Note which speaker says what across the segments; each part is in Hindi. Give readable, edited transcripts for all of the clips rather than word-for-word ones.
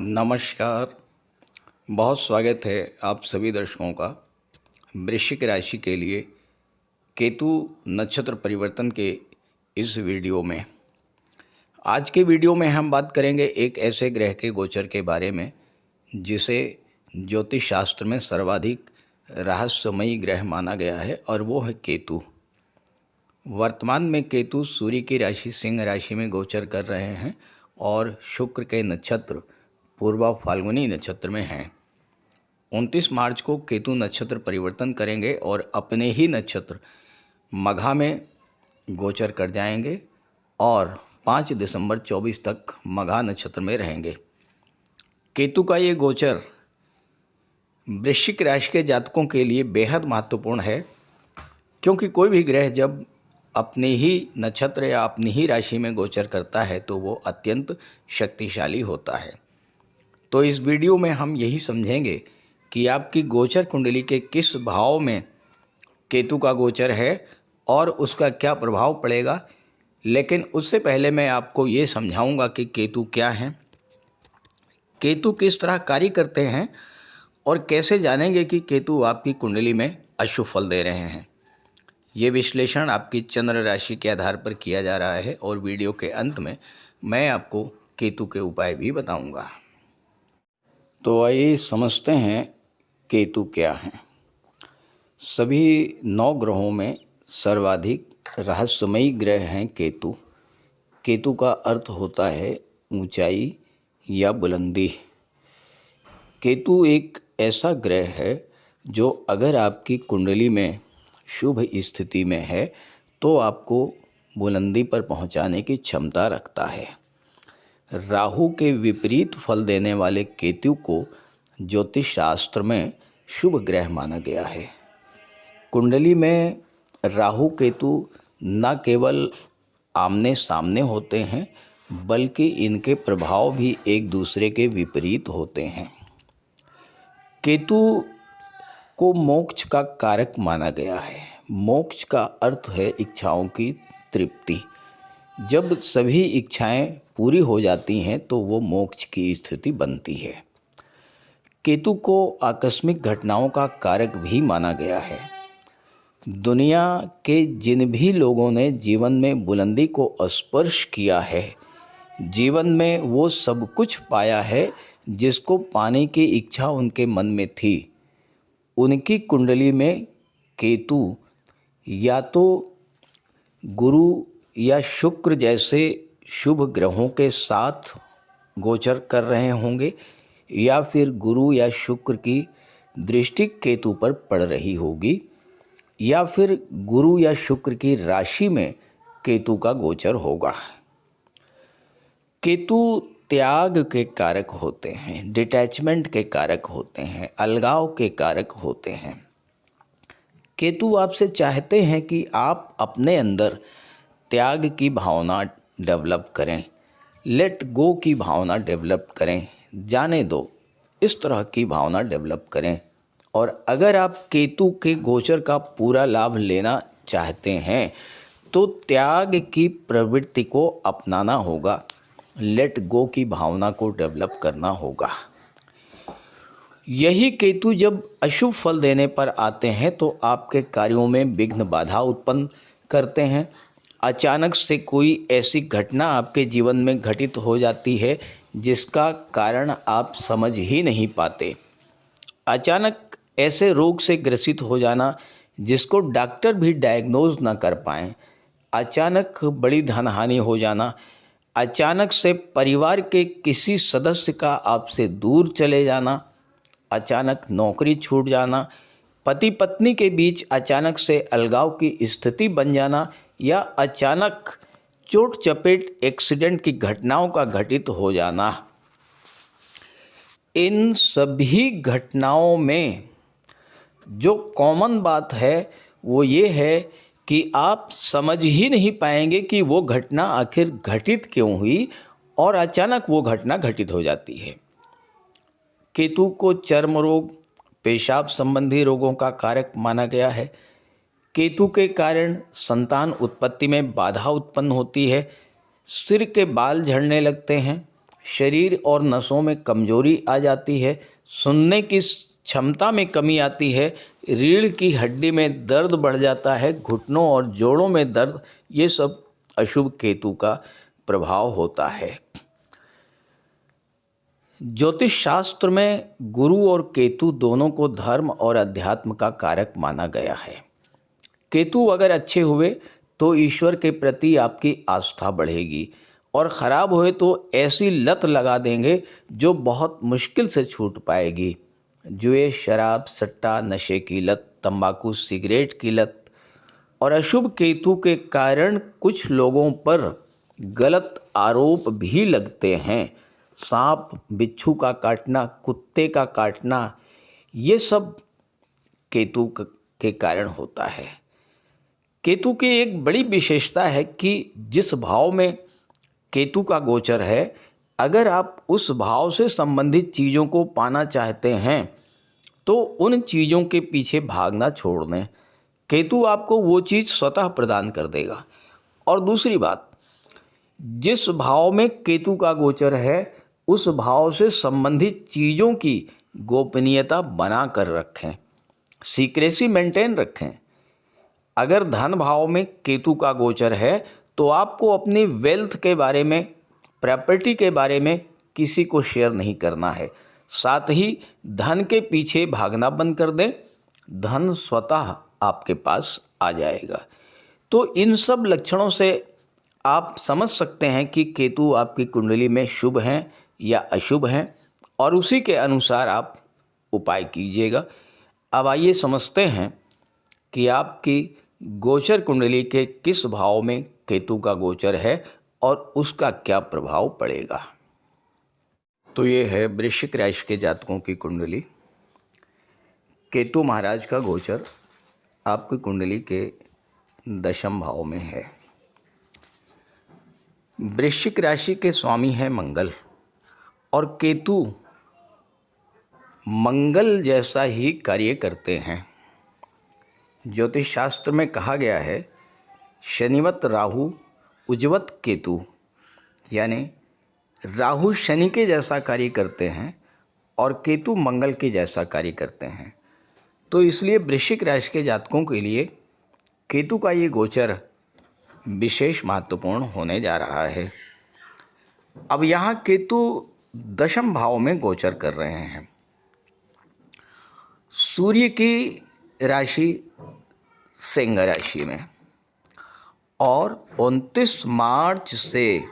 Speaker 1: नमस्कार। बहुत स्वागत है आप सभी दर्शकों का वृश्चिक राशि के लिए केतु नक्षत्र परिवर्तन के इस वीडियो में। आज के वीडियो में हम बात करेंगे एक ऐसे ग्रह के गोचर के बारे में जिसे ज्योतिष शास्त्र में सर्वाधिक रहस्यमयी ग्रह माना गया है, और वो है केतु। वर्तमान में केतु सूर्य की राशि सिंह राशि में गोचर कर रहे हैं और शुक्र के नक्षत्र पूर्वा फाल्गुनी नक्षत्र में हैं। 29 मार्च को केतु नक्षत्र परिवर्तन करेंगे और अपने ही नक्षत्र मघा में गोचर कर जाएंगे और 5 दिसंबर 24 तक मघा नक्षत्र में रहेंगे। केतु का ये गोचर वृश्चिक राशि के जातकों के लिए बेहद महत्वपूर्ण है, क्योंकि कोई भी ग्रह जब अपने ही नक्षत्र या अपनी ही राशि में गोचर करता है तो वो अत्यंत शक्तिशाली होता है। तो इस वीडियो में हम यही समझेंगे कि आपकी गोचर कुंडली के किस भाव में केतु का गोचर है और उसका क्या प्रभाव पड़ेगा। लेकिन उससे पहले मैं आपको ये समझाऊंगा कि केतु क्या है, केतु किस तरह कार्य करते हैं और कैसे जानेंगे कि केतु आपकी कुंडली में अशुभ फल दे रहे हैं। ये विश्लेषण आपकी चंद्र राशि के आधार पर किया जा रहा है और वीडियो के अंत में मैं आपको केतु के उपाय भी बताऊंगा। तो आइए समझते हैं केतु क्या है। सभी 9 ग्रहों में सर्वाधिक रहस्यमयी ग्रह हैं केतु। केतु का अर्थ होता है ऊंचाई या बुलंदी। केतु एक ऐसा ग्रह है जो अगर आपकी कुंडली में शुभ स्थिति में है तो आपको बुलंदी पर पहुंचाने की क्षमता रखता है। राहु के विपरीत फल देने वाले केतु को ज्योतिष शास्त्र में शुभ ग्रह माना गया है। कुंडली में राहु केतु न केवल आमने सामने होते हैं बल्कि इनके प्रभाव भी एक दूसरे के विपरीत होते हैं। केतु को मोक्ष का कारक माना गया है। मोक्ष का अर्थ है इच्छाओं की तृप्ति। जब सभी इच्छाएं पूरी हो जाती हैं तो वो मोक्ष की स्थिति बनती है। केतु को आकस्मिक घटनाओं का कारक भी माना गया है। दुनिया के जिन भी लोगों ने जीवन में बुलंदी को स्पर्श किया है, जीवन में वो सब कुछ पाया है जिसको पाने की इच्छा उनके मन में थी, उनकी कुंडली में केतु या तो गुरु या शुक्र जैसे शुभ ग्रहों के साथ गोचर कर रहे होंगे, या फिर गुरु या शुक्र की दृष्टि केतु पर पड़ रही होगी, या फिर गुरु या शुक्र की राशि में केतु का गोचर होगा। केतु त्याग के कारक होते हैं, डिटैचमेंट के कारक होते हैं, अलगाव के कारक होते हैं। केतु आपसे चाहते हैं कि आप अपने अंदर त्याग की भावना डेवलप करें, लेट गो की भावना डेवलप करें, जाने दो, इस तरह की भावना डेवलप करें। और अगर आप केतु के गोचर का पूरा लाभ लेना चाहते हैं तो त्याग की प्रवृत्ति को अपनाना होगा, लेट गो की भावना को डेवलप करना होगा। यही केतु जब अशुभ फल देने पर आते हैं तो आपके कार्यों में विघ्न बाधा उत्पन्न करते हैं। अचानक से कोई ऐसी घटना आपके जीवन में घटित हो जाती है जिसका कारण आप समझ ही नहीं पाते। अचानक ऐसे रोग से ग्रसित हो जाना जिसको डॉक्टर भी डायग्नोज ना कर पाएँ। अचानक बड़ी धनहानि हो जाना। अचानक से परिवार के किसी सदस्य का आपसे दूर चले जाना। अचानक नौकरी छूट जाना। पति पत्नी के बीच अचानक से अलगाव की स्थिति बन जाना, या अचानक चोट चपेट एक्सीडेंट की घटनाओं का घटित हो जाना। इन सभी घटनाओं में जो कॉमन बात है वो ये है कि आप समझ ही नहीं पाएंगे कि वो घटना आखिर घटित क्यों हुई, और अचानक वो घटना घटित हो जाती है। केतु को चर्म रोग, पेशाब संबंधी रोगों का कारक माना गया है। केतु के कारण संतान उत्पत्ति में बाधा उत्पन्न होती है। सिर के बाल झड़ने लगते हैं, शरीर और नसों में कमजोरी आ जाती है, सुनने की क्षमता में कमी आती है, रीढ़ की हड्डी में दर्द बढ़ जाता है, घुटनों और जोड़ों में दर्द, ये सब अशुभ केतु का प्रभाव होता है। ज्योतिष शास्त्र में गुरु और केतु दोनों को धर्म और अध्यात्म का कारक माना गया है। केतु अगर अच्छे हुए तो ईश्वर के प्रति आपकी आस्था बढ़ेगी, और ख़राब हुए तो ऐसी लत लगा देंगे जो बहुत मुश्किल से छूट पाएगी। जुए, शराब, सट्टा, नशे की लत, तंबाकू, सिगरेट की लत, और अशुभ केतु के कारण कुछ लोगों पर गलत आरोप भी लगते हैं। सांप, बिच्छू का काटना, कुत्ते का काटना, ये सब केतु के कारण होता है। केतु की एक बड़ी विशेषता है कि जिस भाव में केतु का गोचर है, अगर आप उस भाव से संबंधित चीज़ों को पाना चाहते हैं तो उन चीज़ों के पीछे भागना छोड़ दें। केतु आपको वो चीज़ स्वतः प्रदान कर देगा। और दूसरी बात, जिस भाव में केतु का गोचर है उस भाव से संबंधित चीज़ों की गोपनीयता बना कर रखें, सीक्रेसी मेंटेन रखें। अगर धन भाव में केतु का गोचर है तो आपको अपनी वेल्थ के बारे में, प्रॉपर्टी के बारे में किसी को शेयर नहीं करना है। साथ ही धन के पीछे भागना बंद कर दें, धन स्वतः आपके पास आ जाएगा। तो इन सब लक्षणों से आप समझ सकते हैं कि केतु आपकी कुंडली में शुभ हैं या अशुभ हैं, और उसी के अनुसार आप उपाय कीजिएगा। अब आइए समझते हैं कि आपकी गोचर कुंडली के किस भाव में केतु का गोचर है और उसका क्या प्रभाव पड़ेगा। तो ये है वृश्चिक राशि के जातकों की कुंडली। केतु महाराज का गोचर आपकी कुंडली के दशम भाव में है। वृश्चिक राशि के स्वामी है मंगल, और केतु मंगल जैसा ही कार्य करते हैं। ज्योतिष शास्त्र में कहा गया है, शनिवत राहु उज्जवत केतु, यानी राहु शनि के जैसा कार्य करते हैं और केतु मंगल के जैसा कार्य करते हैं। तो इसलिए वृश्चिक राशि के जातकों के लिए केतु का ये गोचर विशेष महत्वपूर्ण होने जा रहा है। अब यहाँ केतु दशम भाव में गोचर कर रहे हैं। सूर्य की राशि सिंह राशि में, और 29 मार्च से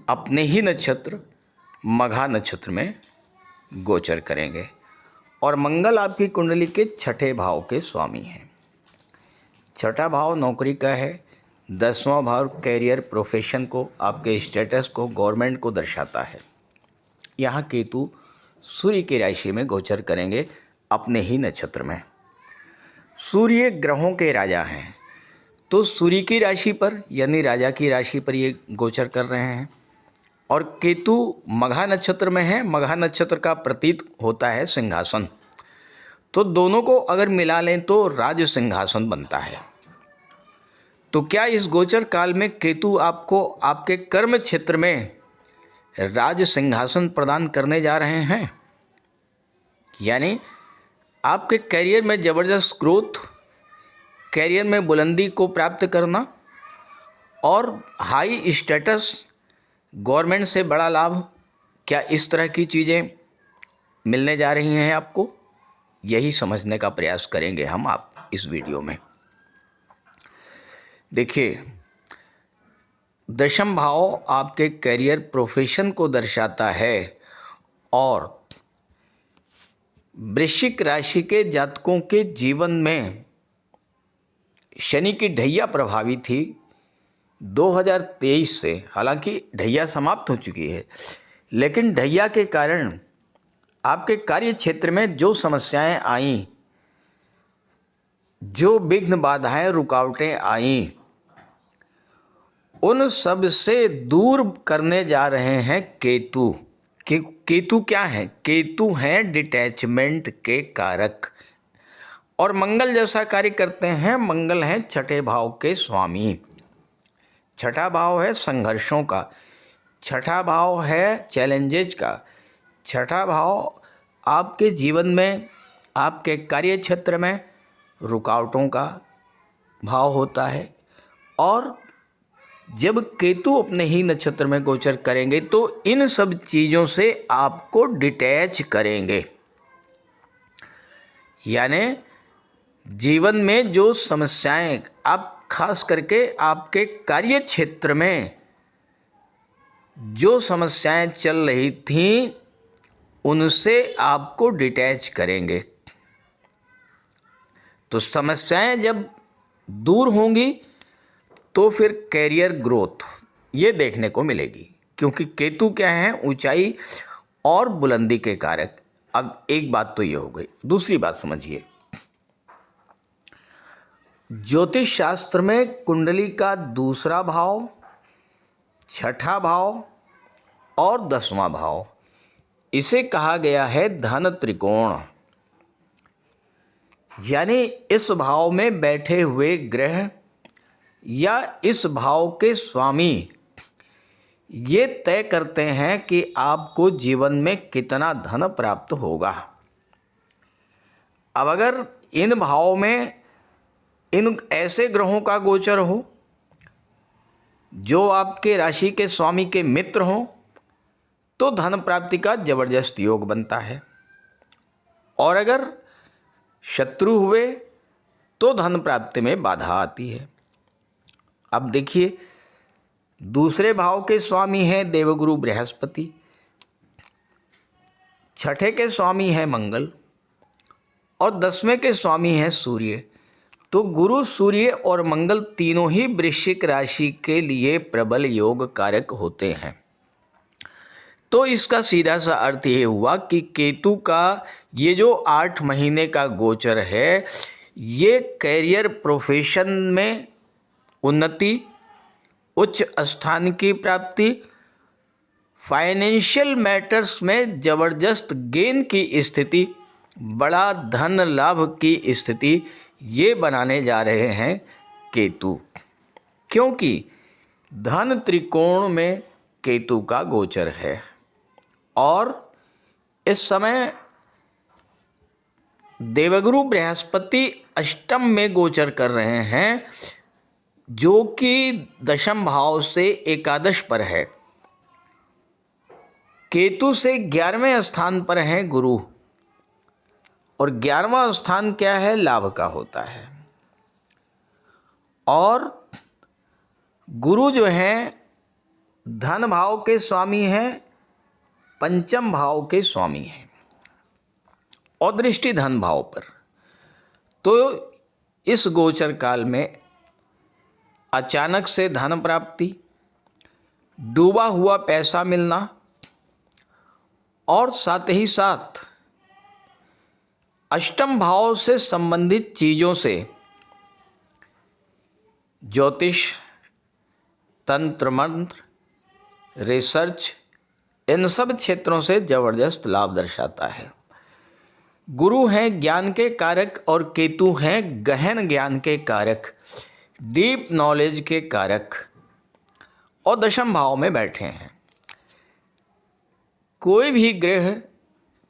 Speaker 1: अपने ही नक्षत्र मघा नक्षत्र में गोचर करेंगे। और मंगल आपकी कुंडली के छठे भाव के स्वामी हैं। छठा भाव नौकरी का है, 10वां भाव कैरियर, प्रोफेशन को, आपके स्टेटस को, गवर्नमेंट को दर्शाता है। यहाँ केतु सूर्य की राशि में गोचर करेंगे अपने ही नक्षत्र में। सूर्य ग्रहों के राजा हैं, तो सूर्य की राशि पर यानी राजा की राशि पर ये गोचर कर रहे हैं। और केतु मघा नक्षत्र में है। मघा नक्षत्र का प्रतीक होता है सिंहासन, तो दोनों को अगर मिला लें तो राज सिंहासन बनता है। तो क्या इस गोचर काल में केतु आपको आपके कर्म क्षेत्र में राज सिंहासन प्रदान करने जा रहे हैं? यानी आपके करियर में ज़बरदस्त ग्रोथ, करियर में बुलंदी को प्राप्त करना और हाई स्टेटस, गवर्नमेंट से बड़ा लाभ, क्या इस तरह की चीज़ें मिलने जा रही हैं आपको? यही समझने का प्रयास करेंगे हम आप इस वीडियो में। देखिए, दशम भाव आपके करियर, प्रोफेशन को दर्शाता है, और वृश्चिक राशि के जातकों के जीवन में शनि की ढैया प्रभावी थी 2023 से। हालांकि ढैया समाप्त हो चुकी है, लेकिन ढैया के कारण आपके कार्य क्षेत्र में जो समस्याएं आईं, जो विघ्न, बाधाएं, रुकावटें आईं, उन सब से दूर करने जा रहे हैं केतु। केतु क्या है? केतु हैं डिटैचमेंट के कारक, और मंगल जैसा कार्य करते हैं। मंगल हैं छठे भाव के स्वामी। छठा भाव है संघर्षों का। छठा भाव है चैलेंजेज का। छठा भाव आपके जीवन में, आपके कार्य क्षेत्र में रुकावटों का भाव होता है। और जब केतु अपने ही नक्षत्र में गोचर करेंगे तो इन सब चीज़ों से आपको डिटैच करेंगे। यानी जीवन में जो समस्याएं, आप खास करके आपके कार्य क्षेत्र में जो समस्याएं चल रही थीं उनसे आपको डिटैच करेंगे। तो समस्याएं जब दूर होंगी तो फिर कैरियर ग्रोथ ये देखने को मिलेगी, क्योंकि केतु क्या है, ऊंचाई और बुलंदी के कारक। अब एक बात तो ये हो गई। दूसरी बात समझिए, ज्योतिष शास्त्र में कुंडली का दूसरा भाव, छठा भाव और 10वां भाव, इसे कहा गया है धन त्रिकोण। यानी इस भाव में बैठे हुए ग्रह या इस भाव के स्वामी ये तय करते हैं कि आपको जीवन में कितना धन प्राप्त होगा। अब अगर इन भावों में इन ऐसे ग्रहों का गोचर हो जो आपके राशि के स्वामी के मित्र हों तो धन प्राप्ति का जबरदस्त योग बनता है, और अगर शत्रु हुए तो धन प्राप्ति में बाधा आती है। अब देखिए, दूसरे भाव के स्वामी हैं देवगुरु बृहस्पति, छठे के स्वामी हैं मंगल और 10वें के स्वामी हैं सूर्य। तो गुरु, सूर्य और मंगल तीनों ही वृश्चिक राशि के लिए प्रबल योग कारक होते हैं। तो इसका सीधा सा अर्थ ये हुआ कि केतु का ये जो 8 महीने का गोचर है, ये कैरियर, प्रोफेशन में उन्नति, उच्च स्थान की प्राप्ति, फाइनेंशियल मैटर्स में ज़बरदस्त गेन की स्थिति, बड़ा धन लाभ की स्थिति ये बनाने जा रहे हैं केतु, क्योंकि धन त्रिकोण में केतु का गोचर है। और इस समय देवगुरु बृहस्पति अष्टम में गोचर कर रहे हैं, जो कि 10वें भाव से एकादश पर है। केतु से 11वें स्थान पर है गुरु, और 11वां स्थान क्या है, लाभ का होता है। और गुरु जो हैं धन भाव के स्वामी हैं, पंचम भाव के स्वामी हैं और दृष्टि धन भाव पर। तो इस गोचर काल में अचानक से धन प्राप्ति, डूबा हुआ पैसा मिलना और साथ ही साथ अष्टम भाव से संबंधित चीज़ों से, ज्योतिष, तंत्र मंत्र, रिसर्च, इन सब क्षेत्रों से जबरदस्त लाभ दर्शाता है। गुरु हैं ज्ञान के कारक और केतु हैं गहन ज्ञान के कारक, डीप नॉलेज के कारक, और 10वें भाव में बैठे हैं। कोई भी ग्रह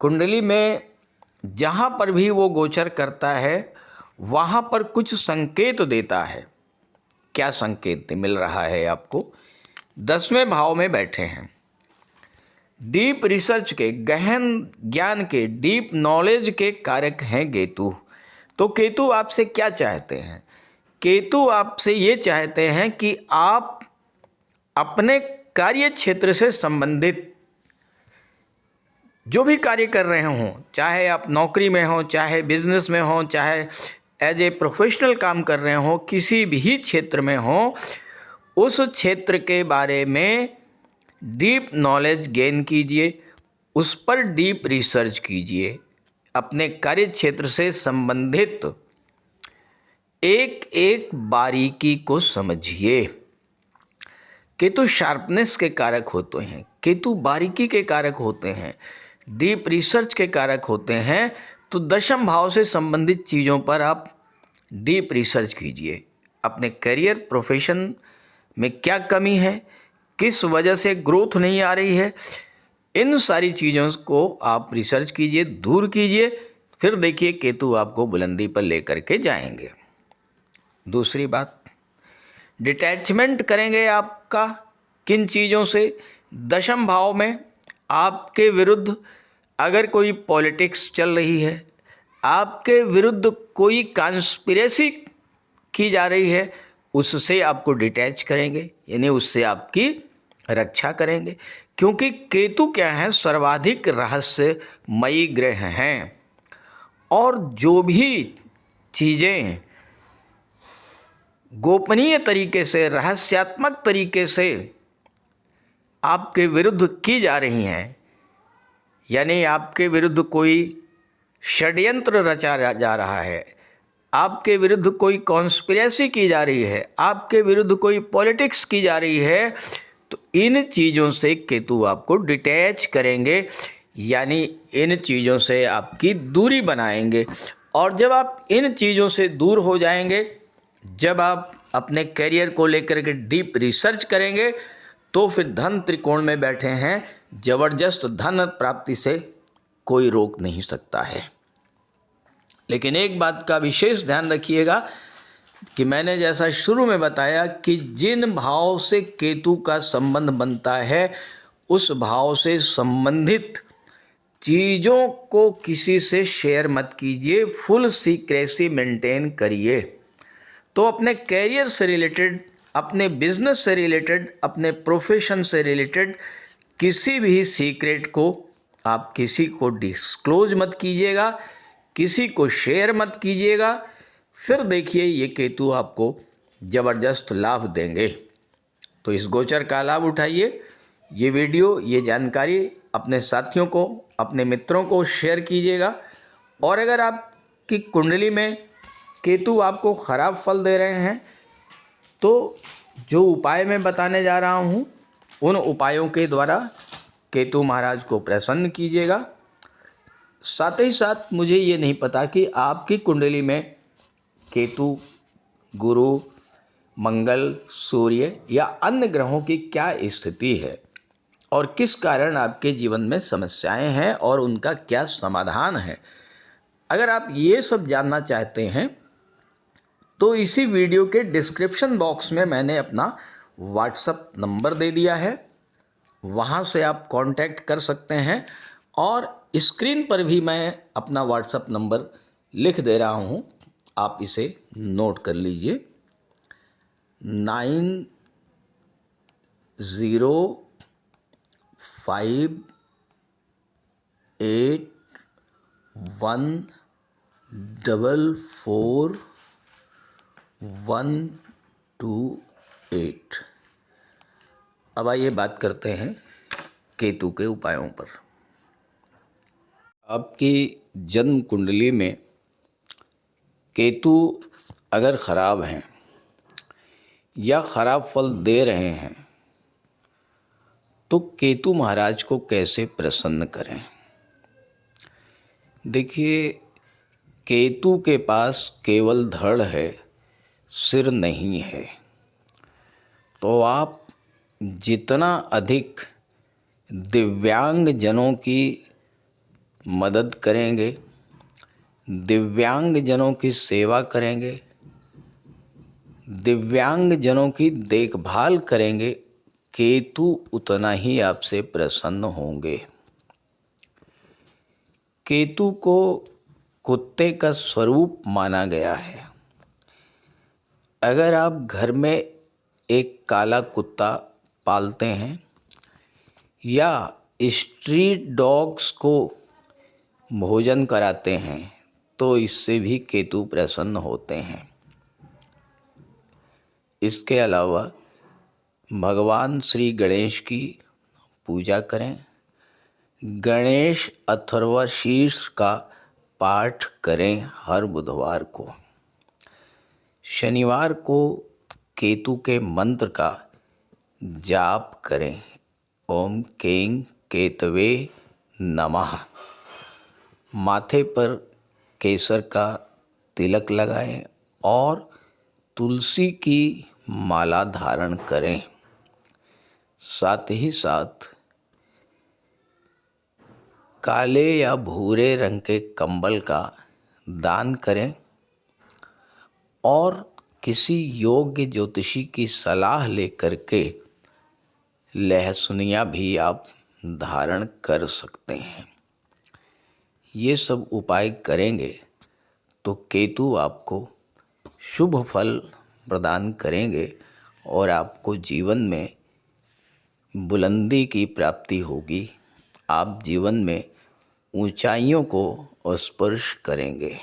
Speaker 1: कुंडली में जहाँ पर भी वो गोचर करता है वहाँ पर कुछ संकेत देता है। क्या संकेत मिल रहा है आपको? 10वें भाव में बैठे हैं, डीप रिसर्च के, गहन ज्ञान के, डीप नॉलेज के कारक हैं केतु। तो केतु आपसे क्या चाहते हैं? केतु आपसे ये चाहते हैं कि आप अपने कार्य क्षेत्र से संबंधित जो भी कार्य कर रहे हों, चाहे आप नौकरी में हों, चाहे बिजनेस में हों, चाहे एज ए प्रोफेशनल काम कर रहे हों, किसी भी क्षेत्र में हों, उस क्षेत्र के बारे में डीप नॉलेज गेन कीजिए, उस पर डीप रिसर्च कीजिए, अपने कार्य क्षेत्र से संबंधित एक एक बारीकी को समझिए। केतु शार्पनेस के कारक होते हैं, केतु बारीकी के कारक होते हैं, डीप रिसर्च के कारक होते हैं। तो 10वें भाव से संबंधित चीज़ों पर आप डीप रिसर्च कीजिए। अपने करियर, प्रोफेशन में क्या कमी है, किस वजह से ग्रोथ नहीं आ रही है, इन सारी चीज़ों को आप रिसर्च कीजिए, दूर कीजिए, फिर देखिए केतु आपको बुलंदी पर लेकर के जाएंगे। दूसरी बात, डिटैचमेंट करेंगे आपका किन चीज़ों से? दशम भाव में आपके विरुद्ध अगर कोई पॉलिटिक्स चल रही है, आपके विरुद्ध कोई कॉन्स्पिरेसी की जा रही है, उससे आपको डिटैच करेंगे, यानी उससे आपकी रक्षा करेंगे। क्योंकि केतु क्या है? सर्वाधिक रहस्यमयी ग्रह हैं, और जो भी चीज़ें गोपनीय तरीके से, रहस्यात्मक तरीके से आपके विरुद्ध की जा रही हैं, यानी आपके विरुद्ध कोई षड्यंत्र रचा जा रहा है, आपके विरुद्ध कोई कॉन्स्पिरेसी की जा रही है, आपके विरुद्ध कोई पॉलिटिक्स की जा रही है, तो इन चीज़ों से केतु आपको डिटैच करेंगे, यानी इन चीज़ों से आपकी दूरी बनाएंगे। और जब आप इन चीज़ों से दूर हो जाएंगे, जब आप अपने करियर को लेकर के डीप रिसर्च करेंगे, तो फिर धन त्रिकोण में बैठे हैं, जबरदस्त धन प्राप्ति से कोई रोक नहीं सकता है। लेकिन एक बात का विशेष ध्यान रखिएगा कि मैंने जैसा शुरू में बताया कि जिन भाव से केतु का संबंध बनता है, उस भाव से संबंधित चीज़ों को किसी से शेयर मत कीजिए, फुल सीक्रेसी मेंटेन करिए। तो अपने कैरियर से रिलेटेड, अपने बिजनेस से रिलेटेड, अपने प्रोफेशन से रिलेटेड किसी भी सीक्रेट को आप किसी को डिस्क्लोज मत कीजिएगा, किसी को शेयर मत कीजिएगा। फिर देखिए ये केतु आपको ज़बरदस्त लाभ देंगे। तो इस गोचर का लाभ उठाइए। ये वीडियो, ये जानकारी अपने साथियों को, अपने मित्रों को शेयर कीजिएगा। और अगर आपकी कुंडली में केतु आपको ख़राब फल दे रहे हैं, तो जो उपाय मैं बताने जा रहा हूँ, उन उपायों के द्वारा केतु महाराज को प्रसन्न कीजिएगा। साथ ही साथ मुझे ये नहीं पता कि आपकी कुंडली में केतु, गुरु, मंगल, सूर्य या अन्य ग्रहों की क्या स्थिति है और किस कारण आपके जीवन में समस्याएं हैं और उनका क्या समाधान है। अगर आप ये सब जानना चाहते हैं तो इसी वीडियो के डिस्क्रिप्शन बॉक्स में मैंने अपना व्हाट्सएप नंबर दे दिया है, वहाँ से आप कांटेक्ट कर सकते हैं। और स्क्रीन पर भी मैं अपना व्हाट्सएप नंबर लिख दे रहा हूँ, आप इसे नोट कर लीजिए। 9058144128। अब आइए बात करते हैं केतु के उपायों पर। आपकी जन्म कुंडली में केतु अगर ख़राब हैं या ख़राब फल दे रहे हैं, तो केतु महाराज को कैसे प्रसन्न करें? देखिए, केतु के पास केवल धड़ है, सिर नहीं है। तो आप जितना अधिक दिव्यांग जनों की मदद करेंगे, दिव्यांग जनों की सेवा करेंगे, दिव्यांग जनों की देखभाल करेंगे, केतु उतना ही आपसे प्रसन्न होंगे। केतु को कुत्ते का स्वरूप माना गया है। अगर आप घर में एक काला कुत्ता पालते हैं या स्ट्रीट डॉग्स को भोजन कराते हैं, तो इससे भी केतु प्रसन्न होते हैं। इसके अलावा भगवान श्री गणेश की पूजा करें, गणेश अथर्वशीर्ष का पाठ करें हर बुधवार को। शनिवार को केतु के मंत्र का जाप करें, ओम कें केतवे नमः। माथे पर केसर का तिलक लगाएं और तुलसी की माला धारण करें। साथ ही साथ काले या भूरे रंग के कंबल का दान करें और किसी योग्य ज्योतिषी की सलाह लेकर के लहसुनिया भी आप धारण कर सकते हैं। ये सब उपाय करेंगे तो केतु आपको शुभ फल प्रदान करेंगे और आपको जीवन में बुलंदी की प्राप्ति होगी। आप जीवन में ऊंचाइयों को स्पर्श करेंगे।